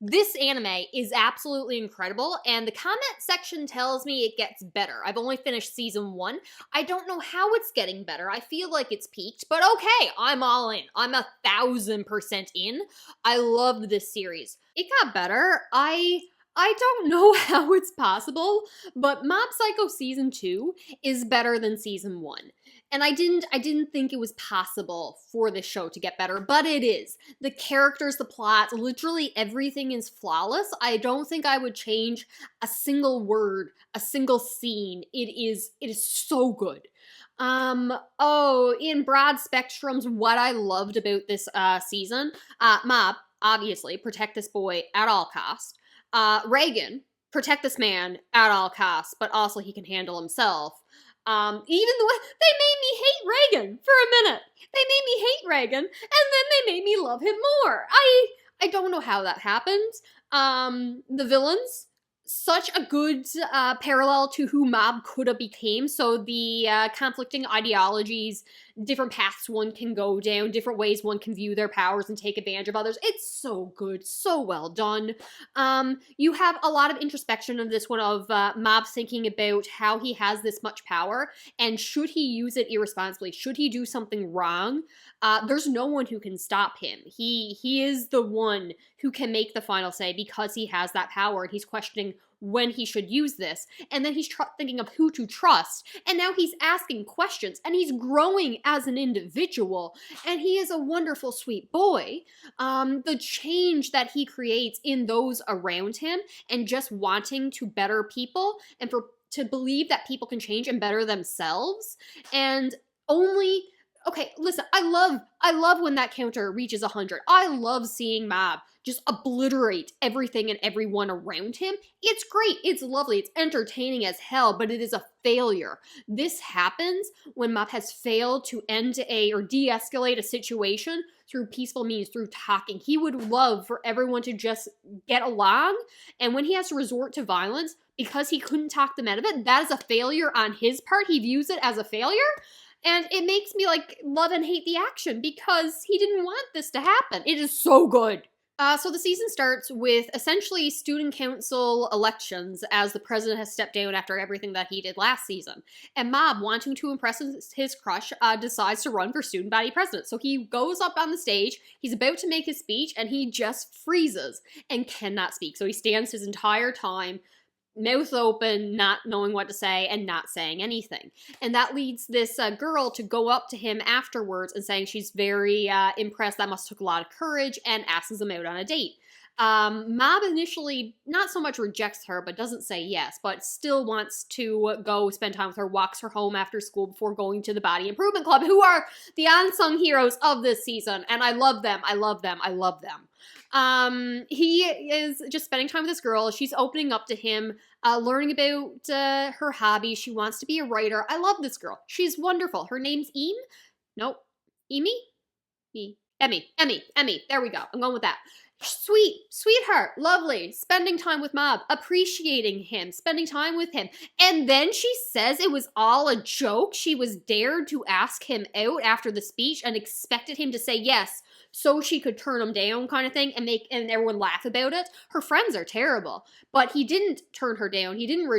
This anime is absolutely incredible, and the comment section tells me it gets better. I've only finished season 1. I don't know how it's getting better. I feel like it's peaked, but okay, I'm all in. I'm 1000% in. I loved this series. It got better. I don't know how it's possible, but Mob Psycho season 2 is better than season 1. And I didn't think it was possible for this show to get better, but it is. The characters, the plot, literally everything is flawless. I don't think I would change a single word, a single scene. It is so good. In broad spectrums, what I loved about this season, Mob, obviously, protect this boy at all costs. Reigen, protect this man at all costs, but also he can handle himself. Even the way they made me hate Reigen for a minute. They made me hate Reigen, and then they made me love him more. I don't know how that happened. The villains, such a good parallel to who Mob could have became. So the conflicting ideologies, different paths one can go down, different ways one can view their powers and take advantage of others. It's so good, so well done. You have a lot of introspection of this one of Mob thinking about how he has this much power and should he use it irresponsibly? Should he do something wrong? There's no one who can stop him. He is the one who can make the final say because he has that power, and he's questioning when he should use this, and then he's thinking of who to trust, and now he's asking questions, and he's growing as an individual, and he is a wonderful, sweet boy. The change that he creates in those around him, and just wanting to better people, and to believe that people can change and better themselves, and only... Okay, listen, I love when that counter reaches 100. I love seeing Mob just obliterate everything and everyone around him. It's great, it's lovely, it's entertaining as hell, but it is a failure. This happens when Mob has failed to de-escalate a situation through peaceful means, through talking. He would love for everyone to just get along, and when he has to resort to violence because he couldn't talk them out of it, that is a failure on his part. He views it as a failure. And it makes me, love and hate the action because he didn't want this to happen. It is so good. So the season starts with essentially student council elections as the president has stepped down after everything that he did last season. And Mob, wanting to impress his crush, decides to run for student body president. So he goes up on the stage, he's about to make his speech, and he just freezes and cannot speak. So he stands his entire time, mouth open, not knowing what to say, and not saying anything. And that leads this girl to go up to him afterwards and saying she's very impressed, that must have took a lot of courage, and asks him out on a date. Mob initially not so much rejects her, but doesn't say yes, but still wants to go spend time with her, walks her home after school before going to the Body Improvement Club, who are the unsung heroes of this season, and I love them, I love them, I love them. He is just spending time with this girl. She's opening up to him, learning about her hobby. She wants to be a writer. I love this girl. She's wonderful. Her name's Nope. Emmy. There we go. I'm going with that. Sweetheart, lovely, spending time with Mob, appreciating him, spending time with him. And then she says it was all a joke. She was dared to ask him out after the speech and expected him to say yes so she could turn him down, kind of thing, and everyone laugh about it. Her friends are terrible, but he didn't turn her down. He didn't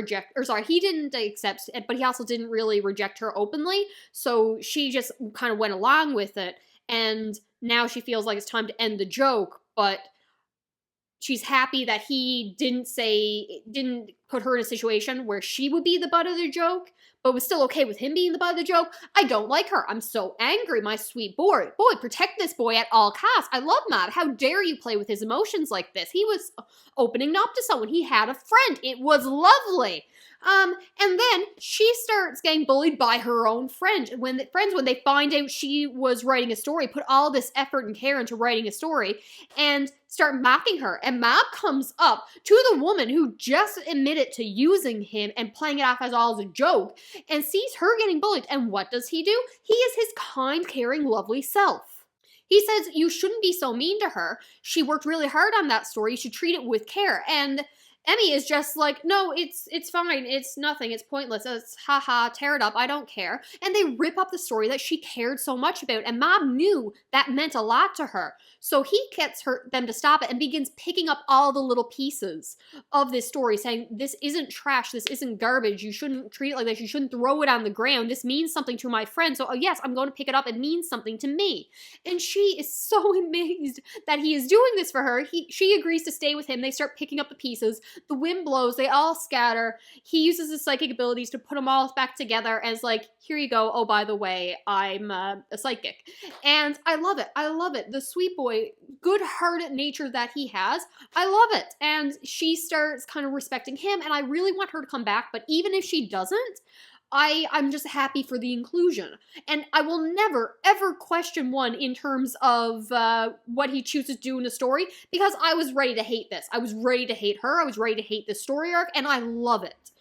he didn't accept it, but he also didn't really reject her openly. So she just kind of went along with it, and now she feels like it's time to end the joke, but she's happy that he didn't put her in a situation where she would be the butt of the joke, but was still okay with him being the butt of the joke. I don't like her. I'm so angry, my sweet boy. Boy, protect this boy at all costs. I love Mob. How dare you play with his emotions like this? He was opening up to someone. He had a friend. It was lovely. And then she starts getting bullied by her own friends when they find out she was writing a story, put all this effort and care into writing a story, and start mocking her. And Mob comes up to the woman who just admitted to using him and playing it off as all as a joke, and sees her getting bullied. And what does? He is his kind, caring, lovely self. He says, you shouldn't be so mean to her. She worked really hard on that story. You should treat it with care. And Emmy is just like, no, it's fine, it's nothing, it's pointless, it's haha, tear it up, I don't care. And they rip up the story that she cared so much about, and Mom knew that meant a lot to her. So he gets them to stop it and begins picking up all the little pieces of this story, saying, this isn't trash, this isn't garbage, you shouldn't treat it like this, you shouldn't throw it on the ground, this means something to my friend, so yes, I'm going to pick it up, it means something to me. And she is so amazed that he is doing this for her. She agrees to stay with him, they start picking up the pieces. The wind blows, they all scatter. He uses his psychic abilities to put them all back together as like, here you go, oh, by the way, I'm a psychic. And I love it, I love it. The sweet boy, good-hearted nature that he has, I love it. And she starts kind of respecting him, and I really want her to come back, but even if she doesn't, I'm just happy for the inclusion. And I will never, ever question one in terms of what he chooses to do in the story, because I was ready to hate this. I was ready to hate her. I was ready to hate this story arc, and I love it.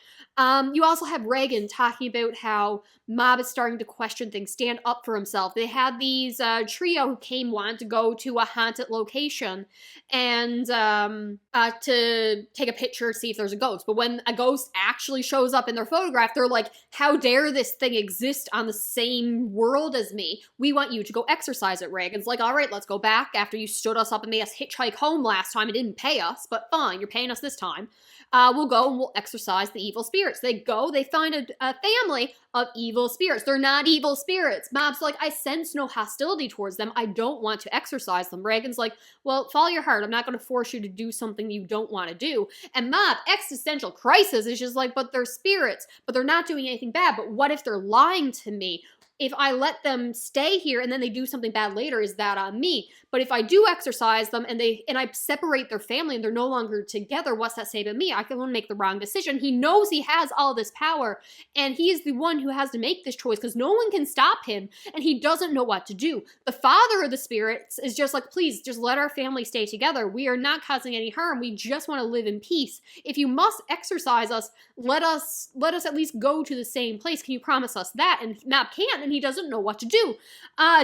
You also have Reigen talking about how Mob is starting to question things, stand up for himself. They had these trio who came wanting to go to a haunted location and to take a picture to see if there's a ghost. But when a ghost actually shows up in their photograph, they're like, how dare this thing exist on the same world as me? We want you to go exercise it. Reigen's like, all right, let's go back after you stood us up and made us hitchhike home last time and didn't pay us, but fine, you're paying us this time. We'll go and we'll exorcise the evil spirits. They go, they find a family of evil spirits. They're not evil spirits. Mob's like, I sense no hostility towards them. I don't want to exorcise them. Reigen's like, well, follow your heart. I'm not going to force you to do something you don't want to do. And Mob, existential crisis, is just like, but they're spirits, but they're not doing anything bad. But what if they're lying to me? If I let them stay here and then they do something bad later, is that on me? But if I do exorcise them and I separate their family and they're no longer together, what's that say to me? I can make the wrong decision. He knows he has all this power, and he is the one who has to make this choice because no one can stop him, and he doesn't know what to do. The father of the spirits is just like, please, just let our family stay together. We are not causing any harm. We just want to live in peace. If you must exorcise us, let us at least go to the same place. Can you promise us that? And Map can't, and he doesn't know what to do.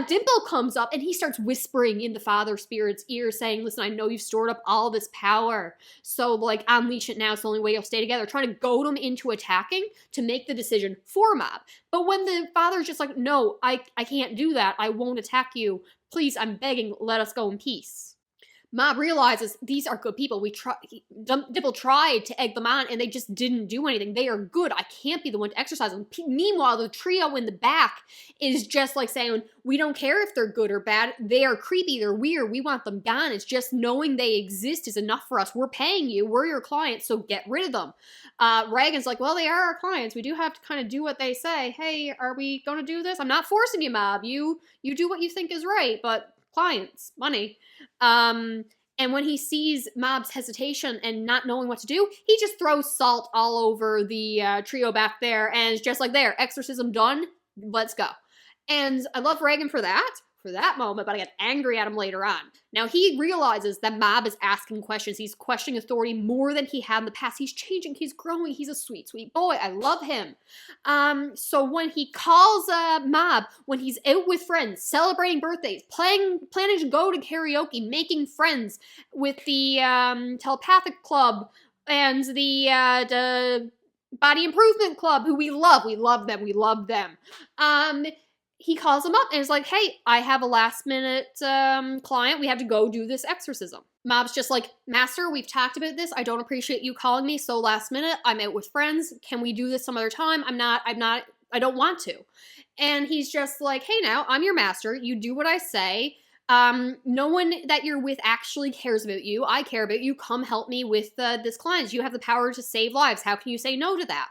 Dimple comes up and he starts whispering in the father spirit's ear saying, listen, I know you've stored up all this power, so like unleash it now. It's the only way you'll stay together, trying to goad him into attacking to make the decision for Mob. But when the father's just like, no, I can't do that, I won't attack you, please, I'm begging, let us go in peace. Mob realizes these are good people. Dimple tried to egg them on and they just didn't do anything. They are good. I can't be the one to exercise them. Meanwhile, the trio in the back is just like saying, we don't care if they're good or bad. They are creepy. They're weird. We want them gone. It's just knowing they exist is enough for us. We're paying you. We're your clients, so get rid of them. Reigen's like, well, they are our clients. We do have to kind of do what they say. Hey, are we going to do this? I'm not forcing you, Mob. You do what you think is right, but clients, money. And when he sees Mob's hesitation and not knowing what to do, he just throws salt all over the trio back there and is just like, there, exorcism done, let's go. And I love Reigen for that moment, but I get angry at him later on. Now he realizes that Mob is asking questions. He's questioning authority more than he had in the past. He's changing, he's growing, he's a sweet, sweet boy. I love him. So when he calls Mob, when he's out with friends, celebrating birthdays, planning to go to karaoke, making friends with the telepathic club and the body improvement club, who we love them. He calls him up and is like, hey, I have a last minute client. We have to go do this exorcism. Mob's just like, Master, we've talked about this. I don't appreciate you calling me so last minute. I'm out with friends. Can we do this some other time? I don't want to. And he's just like, hey now, I'm your master. You do what I say. No one that you're with actually cares about you. I care about you. Come help me with this client. You have the power to save lives. How can you say no to that?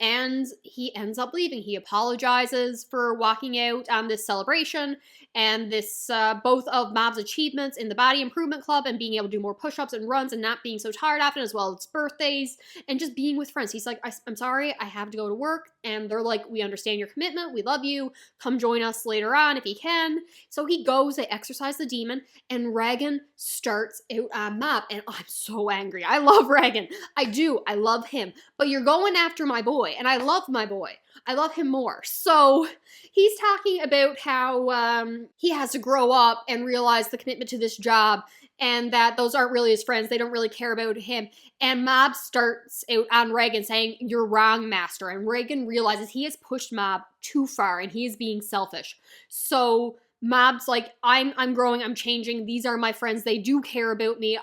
And he ends up leaving. He apologizes for walking out on this celebration and this both of Mob's achievements in the body improvement club and being able to do more push-ups and runs and not being so tired often, as well as birthdays and just being with friends. He's like, I'm sorry, I have to go to work. And they're like, we understand your commitment. We love you. Come join us later on if you can. So he goes, they exorcise the demon, and Reigen starts out on Mob. And I'm so angry. I love Reigen. I do. I love him. But you're going after my boy, and I love my boy. I love him more. So he's talking about how he has to grow up and realize the commitment to this job, and that those aren't really his friends. They don't really care about him. And Mob starts out on Reigen saying, "You're wrong, master." And Reigen realizes he has pushed Mob too far and he is being selfish. So Mob's like, I'm growing, I'm changing. These are my friends. They do care about me.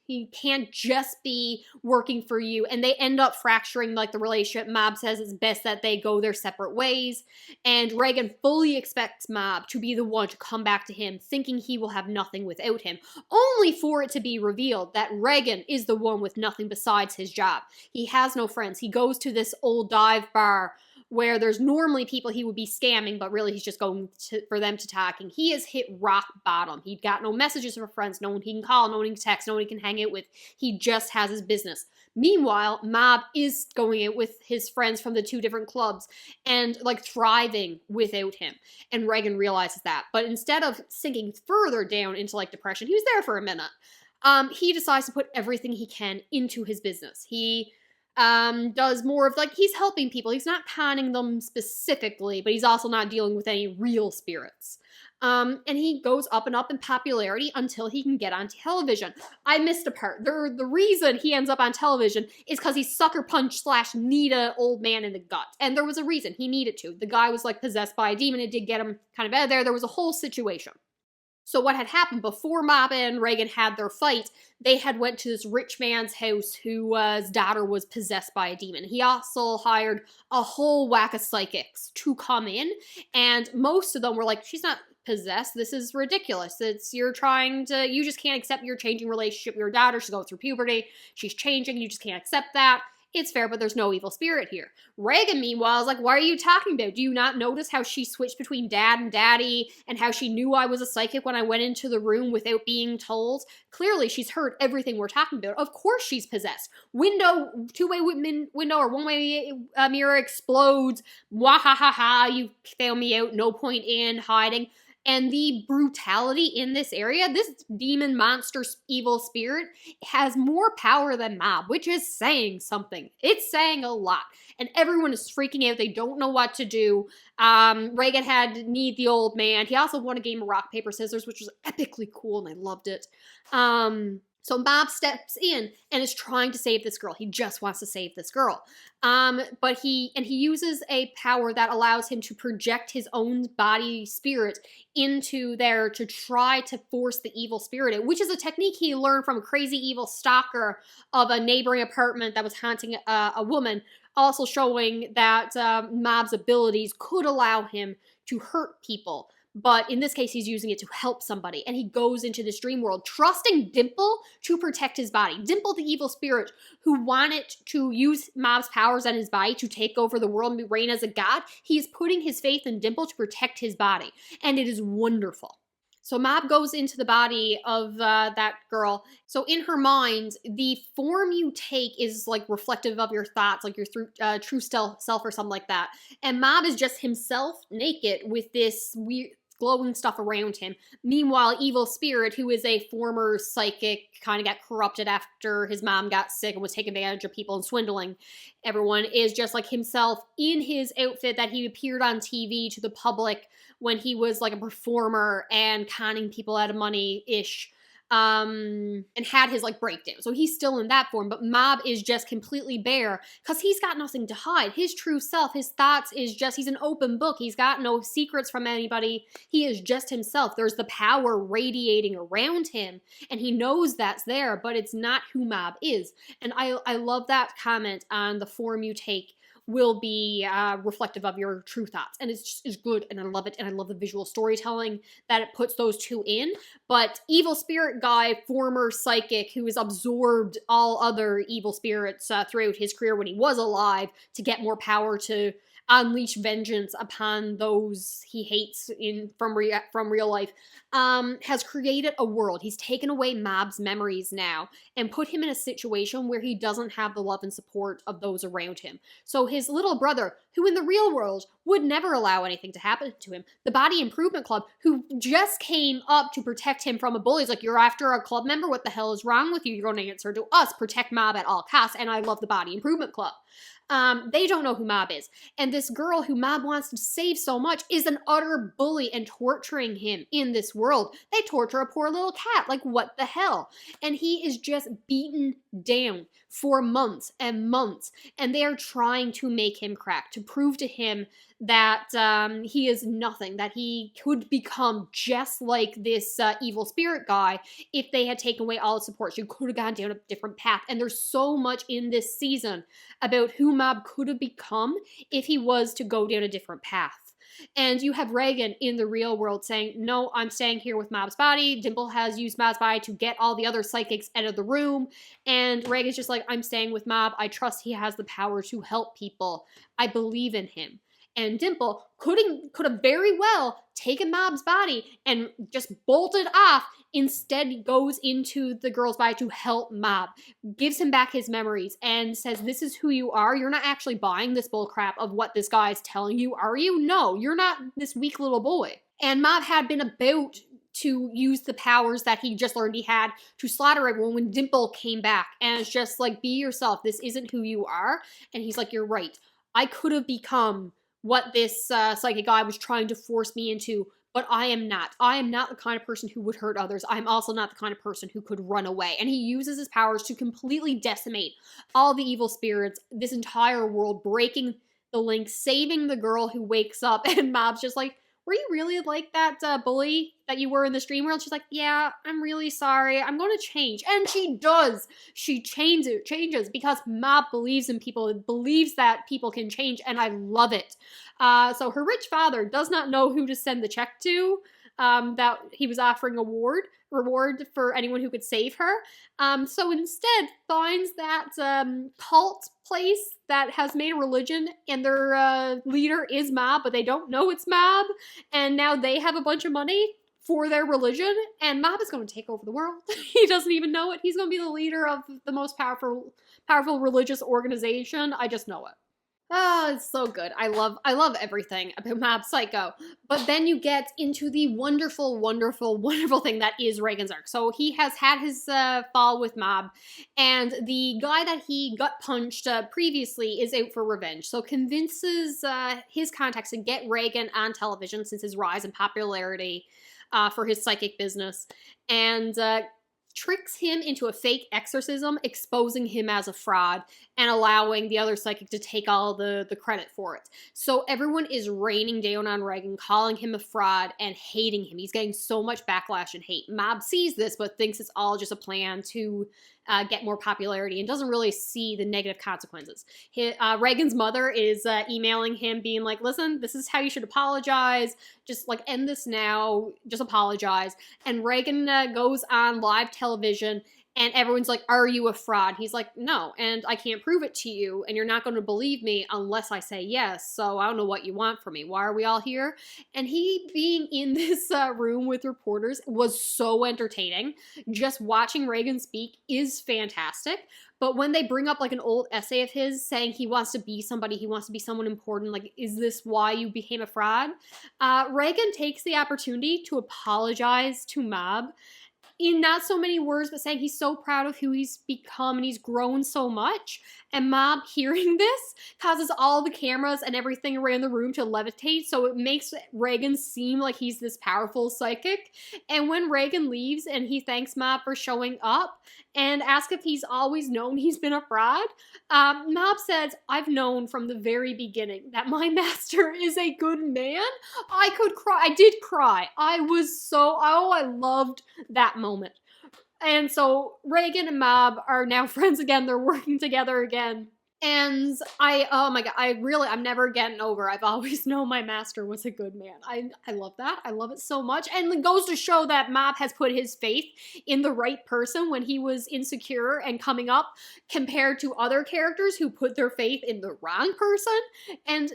He can't just be working for you. And they end up fracturing like the relationship. Mob says it's best that they go their separate ways. And Reigen fully expects Mob to be the one to come back to him, thinking he will have nothing without him, only for it to be revealed that Reigen is the one with nothing besides his job. He has no friends. He goes to this old dive bar where there's normally people he would be scamming, but really he's just going for them to talk. And he has hit rock bottom. He'd got no messages from friends, no one he can call, no one he can text, no one he can hang out with. He just has his business. Meanwhile, Mob is going out with his friends from the two different clubs and like thriving without him. And Reigen realizes that. But instead of sinking further down into like depression, he was there for a minute. He decides to put everything he can into his business. He does more of like, he's helping people. He's not conning them specifically, but he's also not dealing with any real spirits. And he goes up and up in popularity until he can get on television. I missed a part. The reason he ends up on television is because he sucker punch / kneed an old man in the gut. And there was a reason he needed to. The guy was like possessed by a demon. It did get him kind of out of there. There was a whole situation. So what had happened before Mob and Reigen had their fight, they had went to this rich man's house whose daughter was possessed by a demon. He also hired a whole whack of psychics to come in, and most of them were like, she's not possessed, this is ridiculous. You just can't accept your changing relationship with your daughter. She's going through puberty, she's changing, you just can't accept that. It's fair, but there's no evil spirit here. Reigen, meanwhile, is like, what are you talking about? Do you not notice how she switched between dad and daddy and how she knew I was a psychic when I went into the room without being told? Clearly, she's heard everything we're talking about. Of course she's possessed. Two-way window or one-way mirror explodes. Wahahaha, you found me out, no point in hiding. And the brutality in this area, this demon monster evil spirit has more power than Mob, which is saying something. It's saying a lot. And everyone is freaking out. They don't know what to do. Reigen had to need the old man. He also won a game of rock, paper, scissors, which was epically cool, and I loved it. So Mob steps in and is trying to save this girl. He just wants to save this girl. But he uses a power that allows him to project his own body spirit into there to try to force the evil spirit out, which is a technique he learned from a crazy evil stalker of a neighboring apartment that was haunting a woman, also showing that Mob's abilities could allow him to hurt people. But in this case, he's using it to help somebody. And he goes into this dream world, trusting Dimple to protect his body. Dimple, the evil spirit, who wanted to use Mob's powers on his body to take over the world and reign as a god. He is putting his faith in Dimple to protect his body. And it is wonderful. So Mob goes into the body of that girl. So in her mind, the form you take is like reflective of your thoughts, like your true self or something like that. And Mob is just himself naked with this weird glowing stuff around him. Meanwhile, Evil Spirit, who is a former psychic, kind of got corrupted after his mom got sick and was taking advantage of people and swindling everyone, is just like himself in his outfit that he appeared on TV to the public when he was like a performer and conning people out of money-ish. And had his like breakdown. So he's still in that form, but Mob is just completely bare because he's got nothing to hide. His true self, his thoughts is just, he's an open book. He's got no secrets from anybody. He is just himself. There's the power radiating around him and he knows that's there, but it's not who Mob is. And I love that comment on the form you take will be reflective of your true thoughts. And it's just is good, and I love it, and I love the visual storytelling that it puts those two in. But evil spirit guy, former psychic, who has absorbed all other evil spirits throughout his career when he was alive to get more power to unleash vengeance upon those he hates from real life, has created a world. He's taken away Mob's memories now and put him in a situation where he doesn't have the love and support of those around him. So his little brother, who in the real world would never allow anything to happen to him. The Body Improvement Club, who just came up to protect him from a bully, is like, you're after a club member? What the hell is wrong with you? You're going to answer to us. Protect Mob at all costs. And I love the Body Improvement Club. They don't know who Mob is. And this girl who Mob wants to save so much is an utter bully and torturing him in this world. They torture a poor little cat. Like, what the hell? And he is just beaten down for months and months. And they are trying to make him crack, to prove to him that he is nothing, that he could become just like this evil spirit guy if they had taken away all his support. You could have gone down a different path. And there's so much in this season about who Mob could have become if he was to go down a different path. And you have Reigen in the real world saying, no, I'm staying here with Mob's body. Dimple has used Mob's body to get all the other psychics out of the room. And Reigen's just like, I'm staying with Mob. I trust he has the power to help people. I believe in him. And Dimple could have very well taken Mob's body and just bolted off. Instead, goes into the girl's body to help Mob, gives him back his memories, and says, this is who you are. You're not actually buying this bullcrap of what this guy is telling you, are you? No, you're not this weak little boy. And Mob had been about to use the powers that he just learned he had to slaughter everyone when Dimple came back. And it's just like, be yourself. This isn't who you are. And he's like, you're right. I could have become what this psychic guy was trying to force me into, but I am not. I am not the kind of person who would hurt others. I'm also not the kind of person who could run away. And he uses his powers to completely decimate all the evil spirits, this entire world, breaking the link, saving the girl who wakes up, and Mob's just like, were you really like that belly that you were in the stream world? She's like, yeah, I'm really sorry. I'm going to change. And she does. She changes because Mob believes in people, believes that people can change, and I love it. So her rich father does not know who to send the check to, that he was offering a reward for anyone who could save her. So instead finds that cult place that has made a religion, and their leader is Mob, but they don't know it's Mob, and now they have a bunch of money for their religion, and Mob is going to take over the world. He doesn't even know it. He's going to be the leader of the most powerful religious organization. I just know it. Oh, it's so good. I love everything about Mob Psycho. But then you get into the wonderful, wonderful, wonderful thing that is Reigen's arc. So he has had his fall with Mob, and the guy that he gut punched previously is out for revenge. So convinces his contacts to get Reigen on television since his rise in popularity for his psychic business, and tricks him into a fake exorcism, exposing him as a fraud and allowing the other psychic to take all the credit for it. So everyone is raining down on Reigen, calling him a fraud and hating him. He's getting so much backlash and hate. Mob sees this but thinks it's all just a plan to get more popularity and doesn't really see the negative consequences. Reigen's mother is emailing him being like, listen, this is how you should apologize. Just like end this now. Just apologize. And Reigen goes on live television and everyone's like, are you a fraud? He's like, no, and I can't prove it to you, and you're not going to believe me unless I say yes, so I don't know what you want from me. Why are we all here? And he being in this room with reporters was so entertaining. Just watching Reigen speak is fantastic. But when they bring up like an old essay of his saying he wants to be somebody, he wants to be someone important, like, is this why you became a fraud? Reigen takes the opportunity to apologize to Mob in not so many words, but saying he's so proud of who he's become and he's grown so much. And Mob hearing this causes all the cameras and everything around the room to levitate, so it makes Reigen seem like he's this powerful psychic. And when Reigen leaves and he thanks Mob for showing up and asks if he's always known he's been a fraud, Mob says, I've known from the very beginning that my master is a good man. I could cry. I did cry. I was so, I loved that moment. And so Reigen and Mob are now friends again. They're working together again. And oh my god, I'm never getting over. I've always known my master was a good man. I love that. I love it so much. And it goes to show that Mob has put his faith in the right person when he was insecure and coming up, compared to other characters who put their faith in the wrong person. And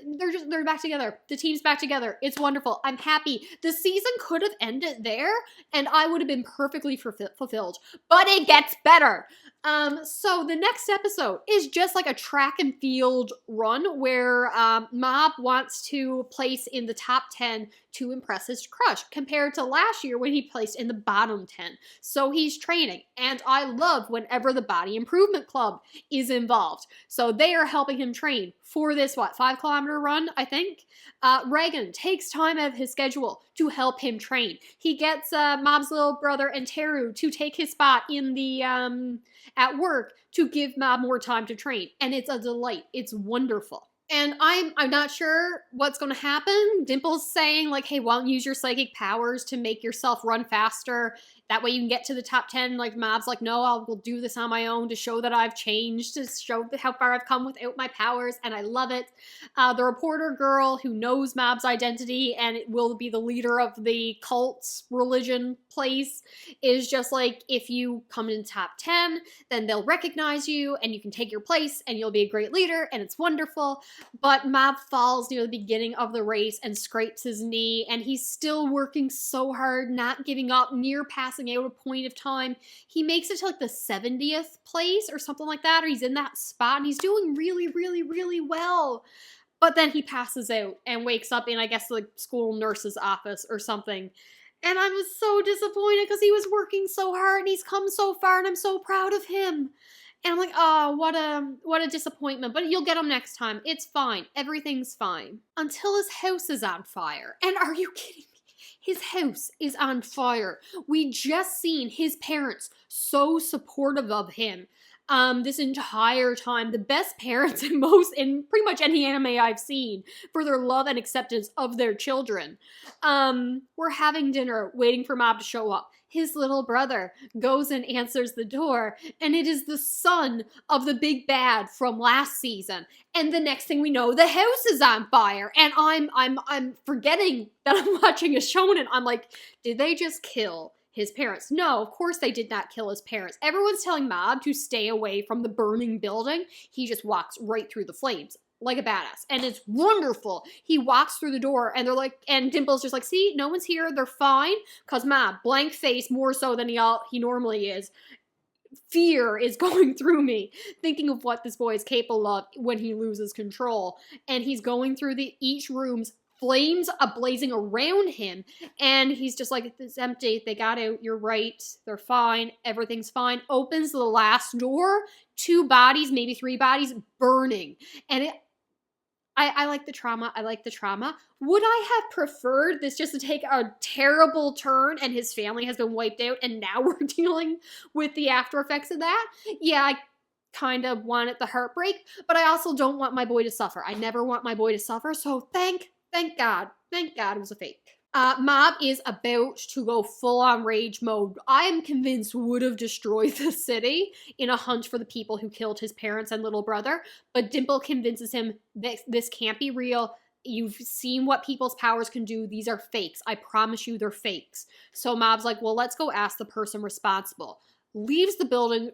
they're back together. The team's back together. It's wonderful. I'm happy. The season could have ended there and I would have been perfectly fulfilled. But it gets better. So the next episode is just like a track and field run where Mob wants to place in the top 10 to impress his crush, compared to last year when he placed in the bottom 10. So he's training, and I love whenever the Body Improvement Club is involved. So they are helping him train for this, 5-kilometer run, I think? Reigen takes time out of his schedule to help him train. He gets Mob's little brother and Teru to take his spot in the at work to give Mob more time to train. And it's a delight. It's wonderful. And I'm not sure what's going to happen. Dimple's saying, like, hey, why don't you use your psychic powers to make yourself run faster? That way you can get to the top 10. Like, Mob's like, no, I'll do this on my own to show that I've changed, to show how far I've come without my powers, and I love it. The reporter girl who knows Mob's identity and will be the leader of the cult religion place is just like, if you come in top 10, then they'll recognize you and you can take your place and you'll be a great leader, and it's wonderful. But Mob falls near the beginning of the race and scrapes his knee, and he's still working so hard, not giving up, near passing out a point of time. He makes it to like the 70th place or something like that, or he's in that spot, and he's doing really, really, really well. But then he passes out and wakes up in, I guess, the school nurse's office or something. And I was so disappointed because he was working so hard and he's come so far, and I'm so proud of him. And I'm like, oh, what a disappointment. But you'll get him next time. It's fine. Everything's fine. Until his house is on fire. And are you kidding me? His house is on fire. We just seen his parents so supportive of him this entire time. The best parents in pretty much any anime I've seen for their love and acceptance of their children. We're having dinner, waiting for Mob to show up. His little brother goes and answers the door, and it is the son of the big bad from last season. And the next thing we know, the house is on fire, and I'm forgetting that I'm watching a shonen. I'm like, did they just kill his parents? No, of course they did not kill his parents. Everyone's telling Mob to stay away from the burning building. He just walks right through the flames like a badass, and it's wonderful. He walks through the door, and they're like, and Dimple's just like, see, no one's here, they're fine, because Mob, blank face, more so than he normally is. Fear is going through me, thinking of what this boy is capable of when he loses control, and he's going through each room's flames blazing around him, and he's just like, it's empty, they got out, you're right, they're fine, everything's fine. Opens the last door, 2 bodies, maybe 3 bodies, burning, and I like the trauma. I like the trauma. Would I have preferred this just to take a terrible turn and his family has been wiped out and now we're dealing with the after effects of that? Yeah, I kind of wanted the heartbreak, but I also don't want my boy to suffer. I never want my boy to suffer, so thank God. Thank God it was a fake. Mob is about to go full-on rage mode. I am convinced would have destroyed the city in a hunt for the people who killed his parents and little brother, but Dimple convinces him that this can't be real. You've seen what people's powers can do. These are fakes. I promise you they're fakes. So Mob's like, well, let's go ask the person responsible. Leaves the building,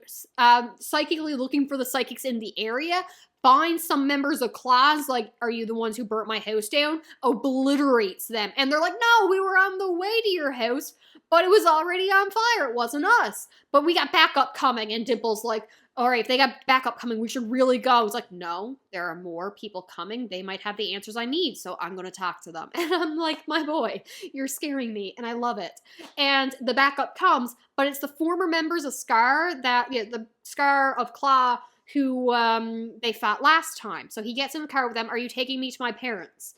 psychically looking for the psychics in the area, finds some members of Claws, like, are you the ones who burnt my house down? Obliterates them. And they're like, no, we were on the way to your house, but it was already on fire. It wasn't us. But we got backup coming. And Dimple's like, all right, if they got backup coming, we should really go. It's like, no, there are more people coming. They might have the answers I need, so I'm going to talk to them. And I'm like, my boy, you're scaring me, and I love it. And the backup comes, but it's the former members of the Scar of Claw, who they fought last time. So he gets in the car with them. Are you taking me to my parents?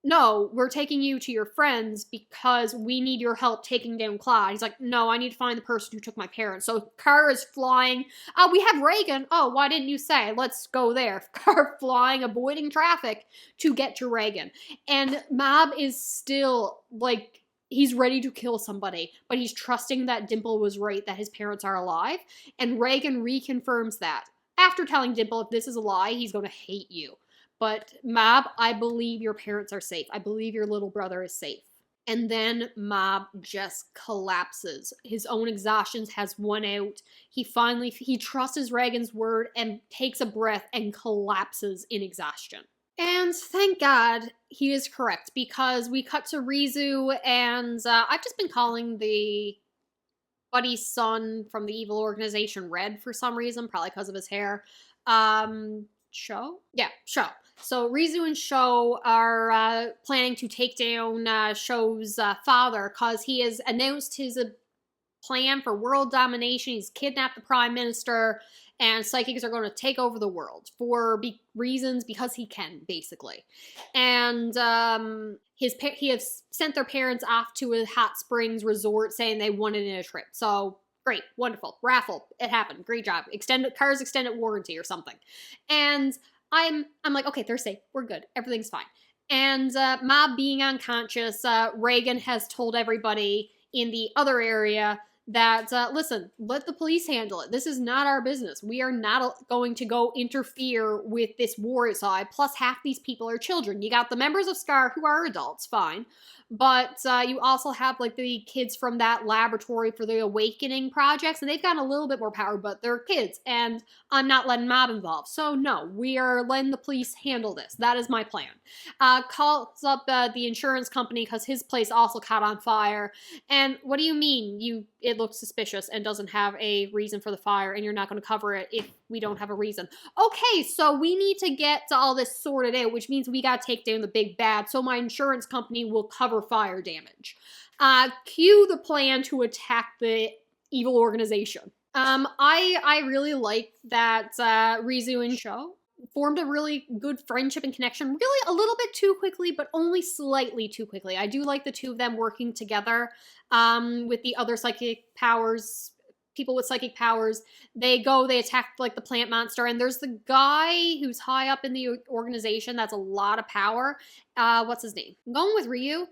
No, we're taking you to your friends because we need your help taking down Claude. He's like, no, I need to find the person who took my parents. So car is flying. Oh, we have Reigen. Oh, why didn't you say? Let's go there. Car flying, avoiding traffic to get to Reigen. And Mob is still, like, he's ready to kill somebody, but he's trusting that Dimple was right, that his parents are alive. And Reigen reconfirms that. After telling Dimple, if this is a lie, he's going to hate you. But Mob, I believe your parents are safe. I believe your little brother is safe. And then Mob just collapses. His own exhaustion has won out. He trusts Reigen's word and takes a breath and collapses in exhaustion. And thank God he is correct, because we cut to Rizu, and I've just been calling the Buddy's son from the evil organization red for some reason, probably because of his hair. Sho? Yeah, Sho. So Rizu and Sho are planning to take down Sho's father because he has announced his plan for world domination. He's kidnapped the prime minister, and psychics are going to take over the world for reasons because he can, basically. And he has sent their parents off to a hot springs resort, saying they wanted a trip. So great, wonderful, raffle, it happened, great job. Car's extended warranty or something. And I'm like, okay, they're safe, we're good, everything's fine. And Mob being unconscious, Reigen has told everybody in the other area that, listen, let the police handle it. This is not our business. We are not going to go interfere with this war outside. Plus, half these people are children. You got the members of SCAR who are adults, fine. But you also have, like, the kids from that laboratory for the Awakening projects, and they've gotten a little bit more power, but they're kids, and I'm not letting Mob involved. So, no, we are letting the police handle this. That is my plan. Calls up the insurance company because his place also caught on fire. And what do you mean it looks suspicious and doesn't have a reason for the fire, and you're not going to cover it if we don't have a reason? Okay, so we need to get all this sorted out, which means we got to take down the big bad, so my insurance company will cover fire damage. Cue the plan to attack the evil organization. I really like that Rizu and Sho formed a really good friendship and connection, really a little bit too quickly, but only slightly too quickly. I do like the two of them working together with the other psychic powers, people with psychic powers. They attack, like, the plant monster, and there's the guy who's high up in the organization that's a lot of power. What's his name? I'm going with Ryu.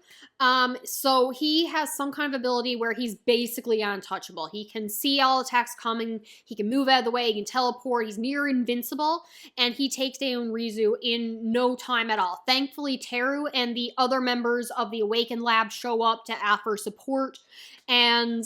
So he has some kind of ability where he's basically untouchable. He can see all attacks coming, he can move out of the way, he can teleport, he's near invincible, and he takes down Rizu in no time at all. Thankfully, Teru and the other members of the Awakened Lab show up to offer support, and,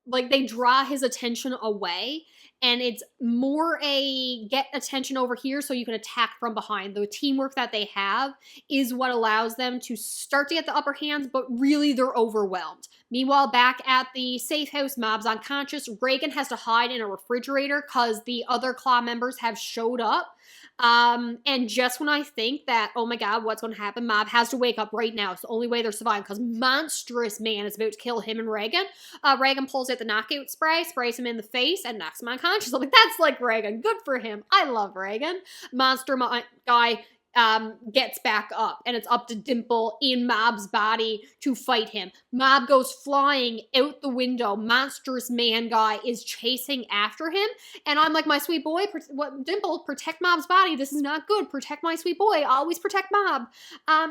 like, they draw his attention away, and it's more a get attention over here so you can attack from behind. The teamwork that they have is what allows them to start to get the upper hand, but really they're overwhelmed. Meanwhile, back at the safe house, Mob's unconscious. Reigen has to hide in a refrigerator because the other Claw members have showed up. And just when I think that, oh my god, what's going to happen, Mob has to wake up right now. It's the only way they're surviving, because Monstrous Man is about to kill him and Reigen. Reigen pulls out the knockout spray, sprays him in the face, and knocks him unconscious. I'm like, that's like Reigen. Good for him. I love Reigen. Guy gets back up, and it's up to Dimple in Mob's body to fight him. Mob goes flying out the window. Monstrous Man guy is chasing after him, and I'm like, my sweet boy, Dimple, protect Mob's body. This is not good. Protect my sweet boy. Always protect Mob.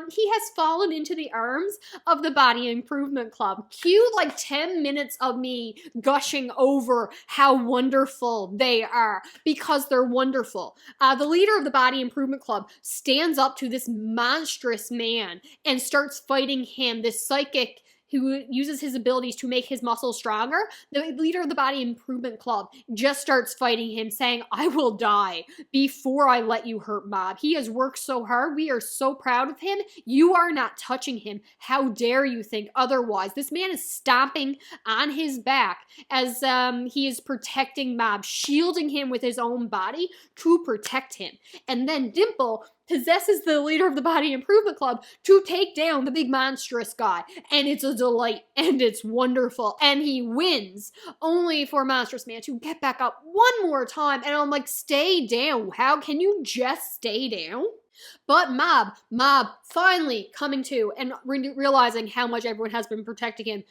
He has fallen into the arms of the Body Improvement Club. Cue like 10 minutes of me gushing over how wonderful they are, because they're wonderful. The leader of the Body Improvement Club stands up to this Monstrous Man and starts fighting him, this psychic who uses his abilities to make his muscles stronger. The leader of the Body Improvement Club just starts fighting him, saying, I will die before I let you hurt Mob. He has worked so hard. We are so proud of him. You are not touching him. How dare you think otherwise? This man is stomping on his back as he is protecting Mob, shielding him with his own body to protect him. And then Dimple possesses the leader of the Body Improvement Club to take down the big monstrous guy. And it's a delight, and it's wonderful, and he wins, only for Monstrous Man to get back up one more time, and I'm like, stay down. How can you just stay down? But Mob finally coming to and realizing how much everyone has been protecting him,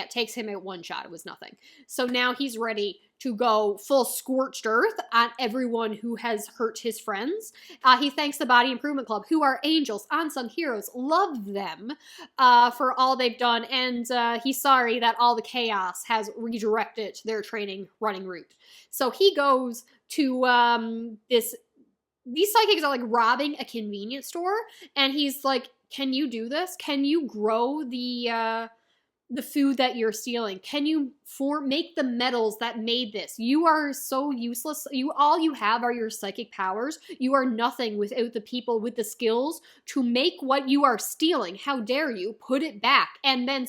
takes him out one shot. It was nothing. So now he's ready to go full scorched earth on everyone who has hurt his friends. He thanks the Body Improvement Club, who are angels, unsung heroes, love them for all they've done, and he's sorry that all the chaos has redirected their training running route. So he goes to these psychics are like robbing a convenience store, and he's like, can you do this? Can you grow the food that you're stealing? Can you make the metals that made this. You are so useless. All you have are your psychic powers. You are nothing without the people with the skills to make what you are stealing. How dare you put it back?" And then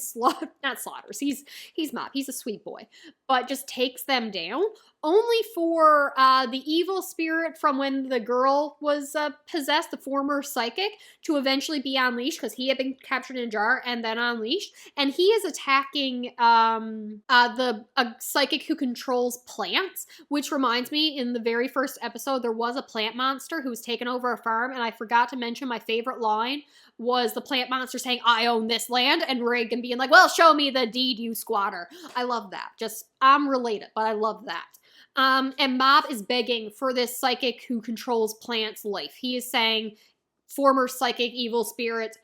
not slaughters. He's Mob. He's a sweet boy, but just takes them down. Only for the evil spirit from when the girl was possessed, the former psychic, to eventually be unleashed, because he had been captured in a jar and then unleashed. And he is attacking a psychic who controls plants, which reminds me, in the very first episode, there was a plant monster who was taking over a farm, and I forgot to mention my favorite line was the plant monster saying, "I own this land," and Reigen being like, "Well, show me the deed, you squatter." I love that. Just, I'm related, but I love that. And Mob is begging for this psychic who controls plants' life. He is saying, "Former psychic evil spirit,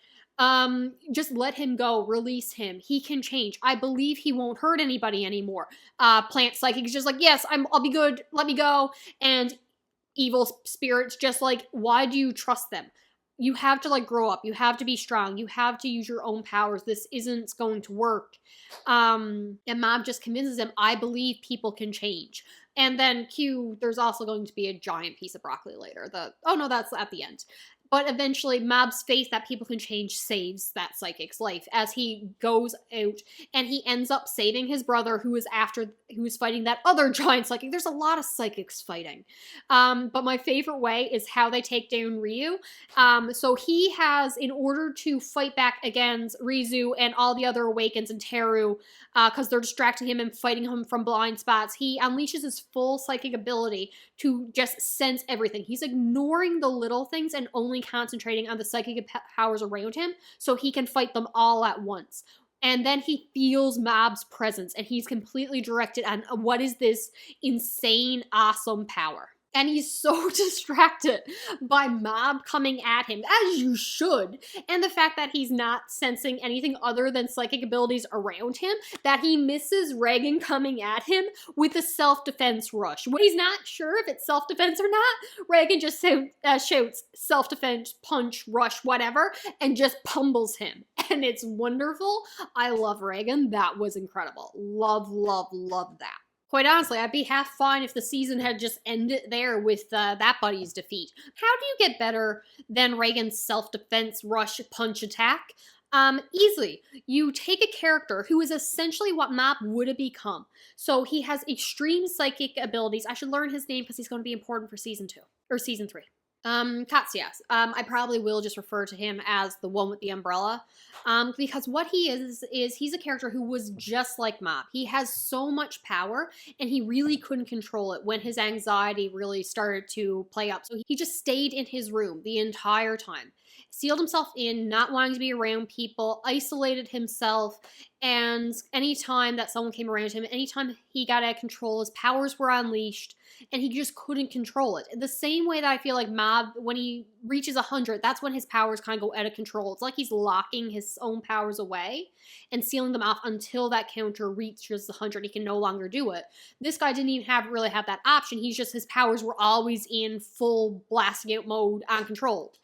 just let him go, release him. He can change. I believe he won't hurt anybody anymore." Plant psychic is just like, "Yes, I'll be good, let me go." And evil spirit's just like, "Why do you trust them? You have to like grow up. You have to be strong. You have to use your own powers. This isn't going to work." And Mob just convinces him, "I believe people can change." And then there's also going to be a giant piece of broccoli later. Oh no, that's at the end. But eventually, Mob's faith that people can change saves that psychic's life as he goes out, and he ends up saving his brother, who is fighting that other giant psychic. There's a lot of psychics fighting. But my favorite way is how they take down Ryu. So he has, in order to fight back against Rizu and all the other Awakens and Teru, because they're distracting him and fighting him from blind spots, he unleashes his full psychic ability to just sense everything. He's ignoring the little things and only concentrating on the psychic powers around him so he can fight them all at once. And then he feels Mob's presence, and he's completely directed on what is this insane, awesome power. And he's so distracted by Mob coming at him, as you should, and the fact that he's not sensing anything other than psychic abilities around him, that he misses Reigen coming at him with a self-defense rush. When he's not sure if it's self-defense or not, Reigen just shouts self-defense, punch, rush, whatever, and just pummels him. And it's wonderful. I love Reigen. That was incredible. Love, love, love that. Quite honestly, I'd be half fine if the season had just ended there with that buddy's defeat. How do you get better than Reigen's self-defense rush punch attack? Easily. You take a character who is essentially what Mob would have become. So he has extreme psychic abilities. I should learn his name because he's going to be important for season 2 or season 3. Katsuya. I probably will just refer to him as the one with the umbrella. Because what he is he's a character who was just like Mob. He has so much power, and he really couldn't control it when his anxiety really started to play up. So he just stayed in his room the entire time. Sealed himself in, not wanting to be around people, isolated himself, and anytime that someone came around him, anytime he got out of control, his powers were unleashed, and he just couldn't control it. The same way that I feel like Mob, when he reaches 100, that's when his powers kind of go out of control. It's like he's locking his own powers away and sealing them off until that counter reaches 100. He can no longer do it. This guy didn't even really have that option. His powers were always in full blasting out mode, uncontrolled.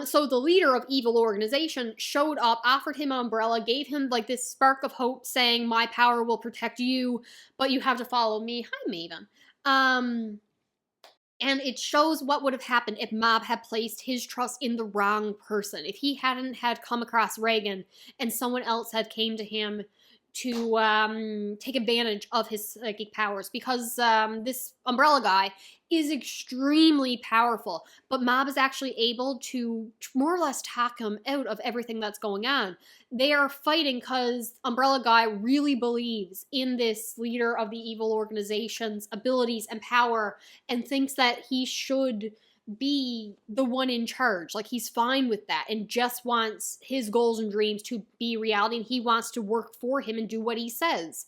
So the leader of evil organization showed up, offered him an umbrella, gave him like this spark of hope saying, "My power will protect you, but you have to follow me." Hi, Maven. And it shows what would have happened if Mob had placed his trust in the wrong person. If he hadn't had come across Reigen and someone else had came to him to take advantage of his psychic powers, because this umbrella guy is extremely powerful, but Mob is actually able to more or less talk him out of everything that's going on. They are fighting because Umbrella Guy really believes in this leader of the evil organization's abilities and power, and thinks that he should be the one in charge. Like, he's fine with that and just wants his goals and dreams to be reality, and he wants to work for him and do what he says.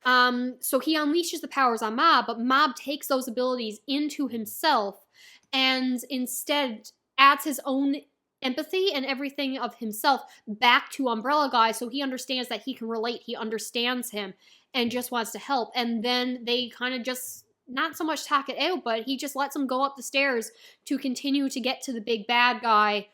So he unleashes the powers on Mob, but Mob takes those abilities into himself and instead adds his own empathy and everything of himself back to Umbrella Guy, so he understands that he can relate, he understands him, and just wants to help. And then they kind of just, not so much talk it out, but he just lets him go up the stairs to continue to get to the big bad guy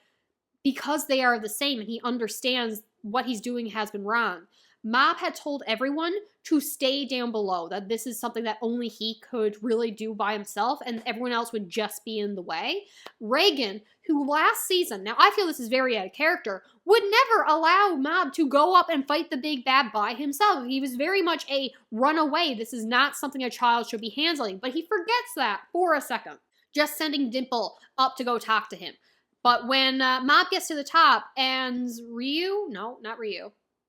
because they are the same, and he understands what he's doing has been wrong. Mob had told everyone to stay down below, that this is something that only he could really do by himself, and everyone else would just be in the way. Reigen, who last season, now I feel this is very out of character, would never allow Mob to go up and fight the big bad by himself. He was very much a runaway. This is not something a child should be handling, but he forgets that for a second, just sending Dimple up to go talk to him. But when Mob gets to the top and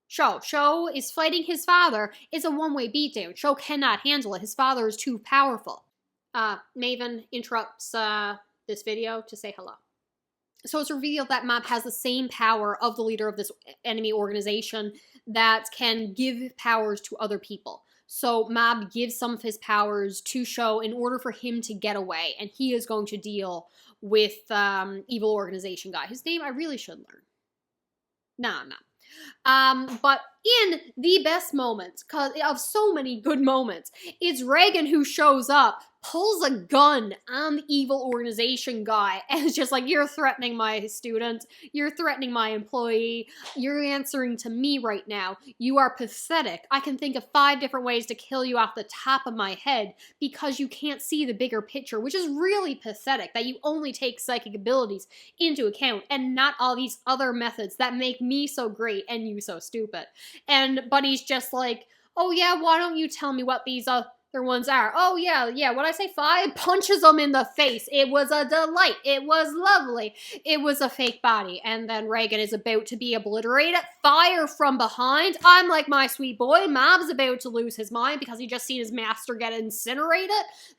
Sho is fighting his father, it's a one-way beatdown. Sho cannot handle it. His father is too powerful. Maven interrupts this video to say hello. So it's revealed that Mob has the same power of the leader of this enemy organization that can give powers to other people. So Mob gives some of his powers to Sho in order for him to get away, and he is going to deal with evil organization guy, whose name I really should learn. Nah, I'm not. But in the best moments, cause of so many good moments, it's Reigen who shows up, pulls a gun on the evil organization guy, and is just like, you're threatening my student, you're threatening my employee, you're answering to me right now, you are pathetic, I can think of 5 different ways to kill you off the top of my head because you can't see the bigger picture, which is really pathetic, that you only take psychic abilities into account and not all these other methods that make me so great and you so stupid. And Bunny's just like, oh yeah, why don't you tell me what these other ones are? Oh yeah, what I say, 5? Punches him in the face. It was a delight. It was lovely. It was a fake body. And then Reigen is about to be obliterated. Fire from behind. I'm like, my sweet boy, Mob's about to lose his mind because he just seen his master get incinerated.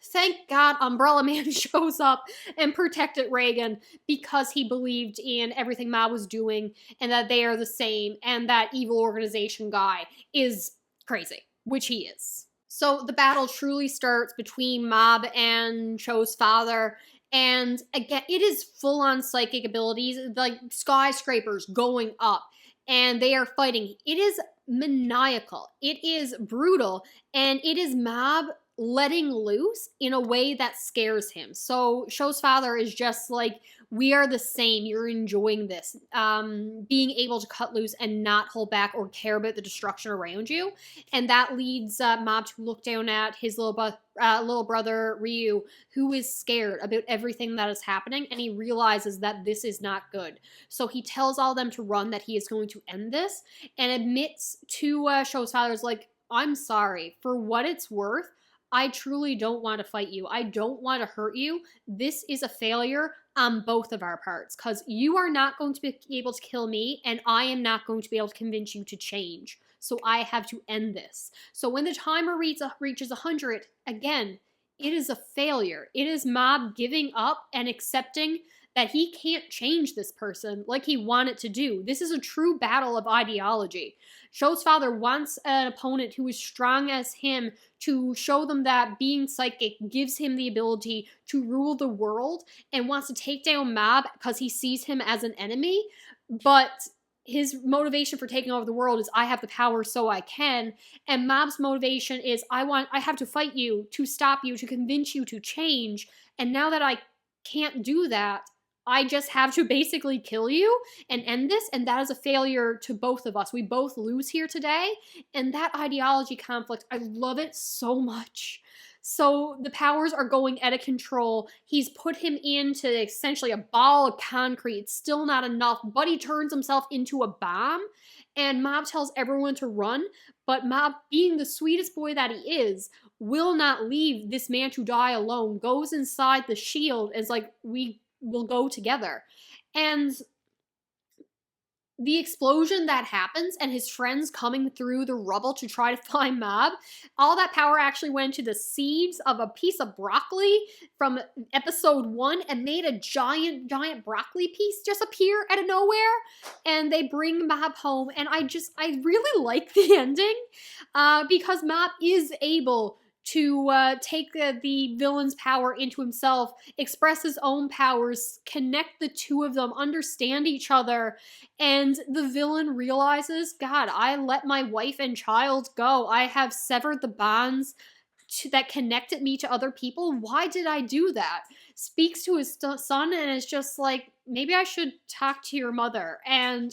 Thank God Umbrella Man shows up and protected Reigen because he believed in everything Mob was doing and that they are the same and that evil organization guy is crazy, which he is. So the battle truly starts between Mob and Cho's father, and again, it is full-on psychic abilities, like skyscrapers going up, and they are fighting. It is maniacal, it is brutal, and it is Mob letting loose in a way that scares him. So Cho's father is just like, we are the same, you're enjoying this. Being able to cut loose and not hold back or care about the destruction around you. And that leads Mob to look down at his little brother Ryu, who is scared about everything that is happening, and he realizes that this is not good. So he tells all them to run, that he is going to end this, and admits to Cho's father's like, I'm sorry, for what it's worth, I truly don't want to fight you. I don't want to hurt you. This is a failure on both of our parts, because you are not going to be able to kill me, and I am not going to be able to convince you to change. So I have to end this. So when the timer reaches 100, again, it is a failure. It is Mob giving up and accepting that he can't change this person like he wanted to do. This is a true battle of ideology. Cho's father wants an opponent who is strong as him to show them that being psychic gives him the ability to rule the world, and wants to take down Mob because he sees him as an enemy, but his motivation for taking over the world is, I have the power so I can, and Mob's motivation is, I have to fight you, to stop you, to convince you to change, and now that I can't do that, I just have to basically kill you and end this, and that is a failure to both of us. We both lose here today, and that ideology conflict, I love it so much. So the powers are going out of control. He's put him into essentially a ball of concrete. It's still not enough, but he turns himself into a bomb, and Mob tells everyone to run, but Mob, being the sweetest boy that he is, will not leave this man to die alone, goes inside the shield, and is like, we'll go together. And the explosion that happens and his friends coming through the rubble to try to find Mob, all that power actually went to the seeds of a piece of broccoli from episode 1 and made a giant broccoli piece just appear out of nowhere, and they bring Mob home. And I really like the ending because Mob is able to take the villain's power into himself, express his own powers, connect the two of them, understand each other, and the villain realizes, God, I let my wife and child go. I have severed the bonds that connected me to other people. Why did I do that? Speaks to his son and is just like, maybe I should talk to your mother,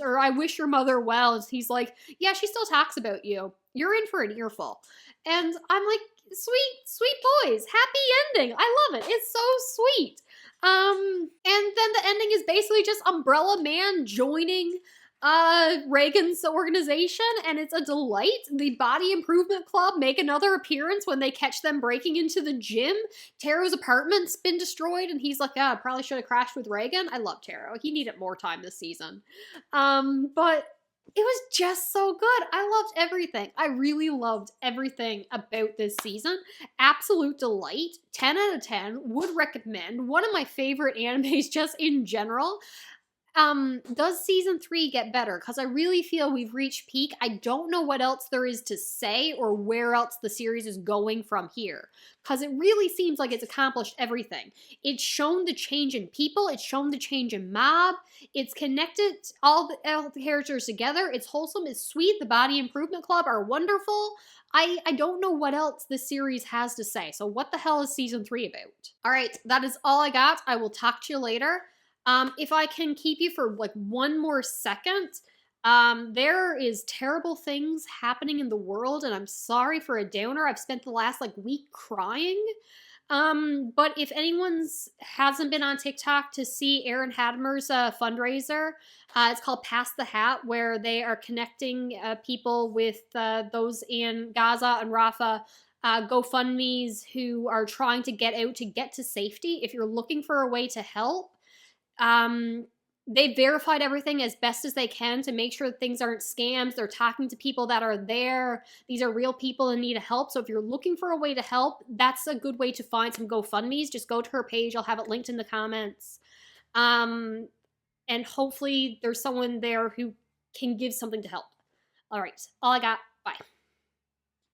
or I wish your mother well. And he's like, yeah, she still talks about you. You're in for an earful. And I'm like, sweet boys, happy ending. I love it. It's so sweet. And then the ending is basically just Umbrella Man joining Reigen's organization, and it's a delight. The Body Improvement Club make another appearance when they catch them breaking into the gym. Taro's apartment's been destroyed, and he's like, yeah, I probably should have crashed with Reigen. I love Taro. He needed more time this season. But it was just so good. I loved everything. I really loved everything about this season. Absolute delight. 10 out of 10. Would recommend. One of my favorite animes just in general. Does season 3 get better? Because I really feel we've reached peak. I don't know what else there is to say or where else the series is going from here. Because it really seems like it's accomplished everything. It's shown the change in people. It's shown the change in Mob. It's connected all the characters together. It's wholesome. It's sweet. The Body Improvement Club are wonderful. I don't know what else this series has to say. So what the hell is season 3 about? All right, that is all I got. I will talk to you later. If I can keep you for like one more second, there is terrible things happening in the world, and I'm sorry for a downer. I've spent the last like week crying. But if anyone's hasn't been on TikTok to see Aaron Hadmer's fundraiser, it's called Pass the Hat, where they are connecting people with those in Gaza and Rafah. GoFundMes who are trying to get out to get to safety. If you're looking for a way to help, they verified everything as best as they can to make sure that things aren't scams. They're talking to people that are there. These are real people in need of help. So if you're looking for a way to help, that's a good way to find some GoFundMes. Just go to her page. I'll have it linked in the comments. And hopefully there's someone there who can give something to help. All right. All I got. Bye.